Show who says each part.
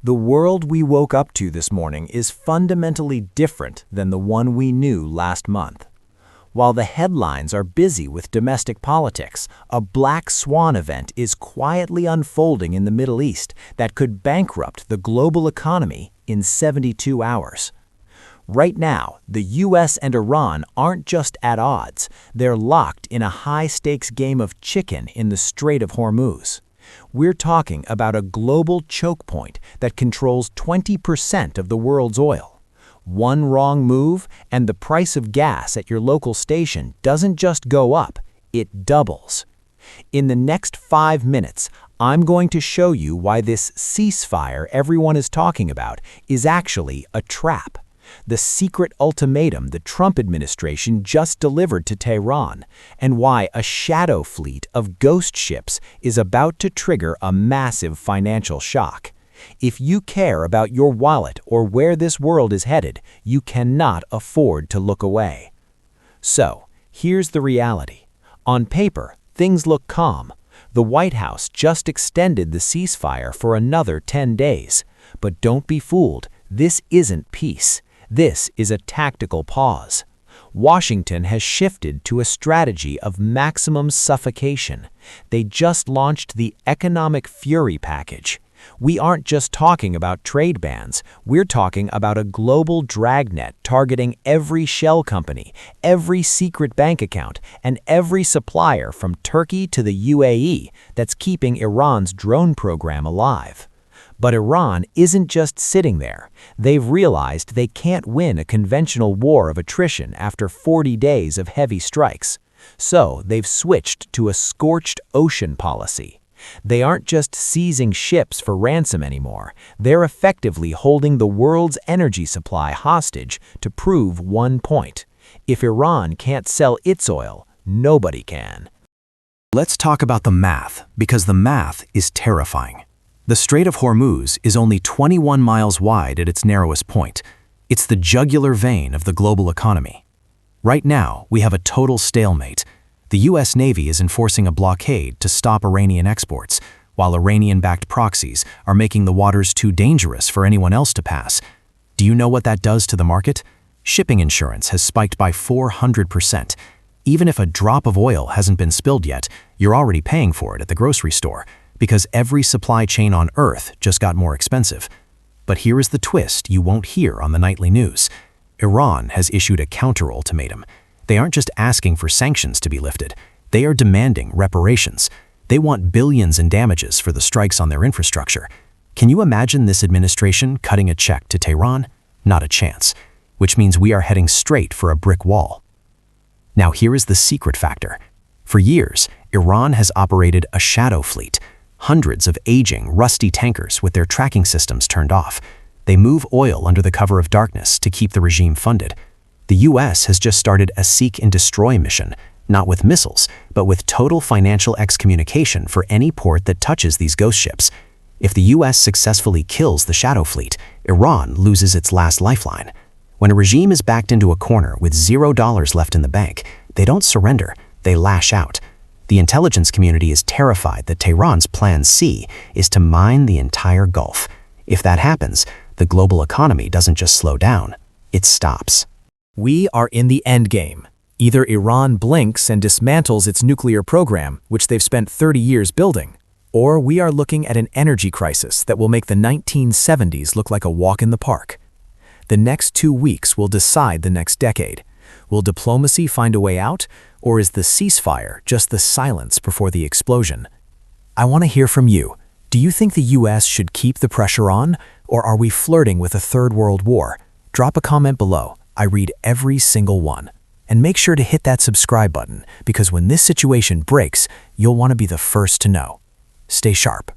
Speaker 1: The world we woke up to this morning is fundamentally different than the one we knew last month. While the headlines are busy with domestic politics, a black swan event is quietly unfolding in the Middle East that could bankrupt the global economy in 72 hours. Right now, the US and Iran aren't just at odds, they're locked in a high-stakes game of chicken in the Strait of Hormuz. We're talking about a global choke point that controls 20% of the world's oil. One wrong move, and the price of gas at your local station doesn't just go up, it doubles. In the next 5 minutes, I'm going to show you why this ceasefire everyone is talking about is actually a trap. The secret ultimatum the Trump administration just delivered to Tehran, and why a shadow fleet of ghost ships is about to trigger a massive financial shock. If you care about your wallet or where this world is headed, you cannot afford to look away. So, here's the reality. On paper, things look calm. The White House just extended the ceasefire for another 10 days. But don't be fooled, this isn't peace. This is a tactical pause. Washington has shifted to a strategy of maximum suffocation. They just launched the Economic Fury package. We aren't just talking about trade bans, we're talking about a global dragnet targeting every shell company, every secret bank account, and every supplier from Turkey to the UAE that's keeping Iran's drone program alive. But Iran isn't just sitting there. They've realized they can't win a conventional war of attrition after 40 days of heavy strikes. So they've switched to a scorched ocean policy. They aren't just seizing ships for ransom anymore. They're effectively holding the world's energy supply hostage to prove one point. If Iran can't sell its oil, nobody can.
Speaker 2: Let's talk about the math, because the math is terrifying. The Strait of Hormuz is only 21 miles wide at its narrowest point. It's the jugular vein of the global economy. Right now, we have a total stalemate. The US Navy is enforcing a blockade to stop Iranian exports, while Iranian-backed proxies are making the waters too dangerous for anyone else to pass. Do you know what that does to the market? Shipping insurance has spiked by 400%. Even if a drop of oil hasn't been spilled yet, you're already paying for it at the grocery store, because every supply chain on Earth just got more expensive. But here is the twist you won't hear on the nightly news. Iran has issued a counter-ultimatum. They aren't just asking for sanctions to be lifted. They are demanding reparations. They want billions in damages for the strikes on their infrastructure. Can you imagine this administration cutting a check to Tehran? Not a chance. Which means we are heading straight for a brick wall. Now here is the secret factor. For years, Iran has operated a shadow fleet. Hundreds of aging, rusty tankers with their tracking systems turned off. They move oil under the cover of darkness to keep the regime funded. The US has just started a seek and destroy mission, not with missiles, but with total financial excommunication for any port that touches these ghost ships. If the US successfully kills the shadow fleet, Iran loses its last lifeline. When a regime is backed into a corner with $0 left in the bank, they don't surrender, they lash out. The intelligence community is terrified that Tehran's Plan C is to mine the entire Gulf. If that happens, the global economy doesn't just slow down, it stops.
Speaker 1: We are in the endgame. Either Iran blinks and dismantles its nuclear program, which they've spent 30 years building, or we are looking at an energy crisis that will make the 1970s look like a walk in the park. The next 2 weeks will decide the next decade. Will diplomacy find a way out, or is the ceasefire just the silence before the explosion? I want to hear from you. Do you think the US should keep the pressure on, or are we flirting with a third world war? Drop a comment below. I read every single one. And make sure to hit that subscribe button, because when this situation breaks, you'll want to be the first to know. Stay sharp.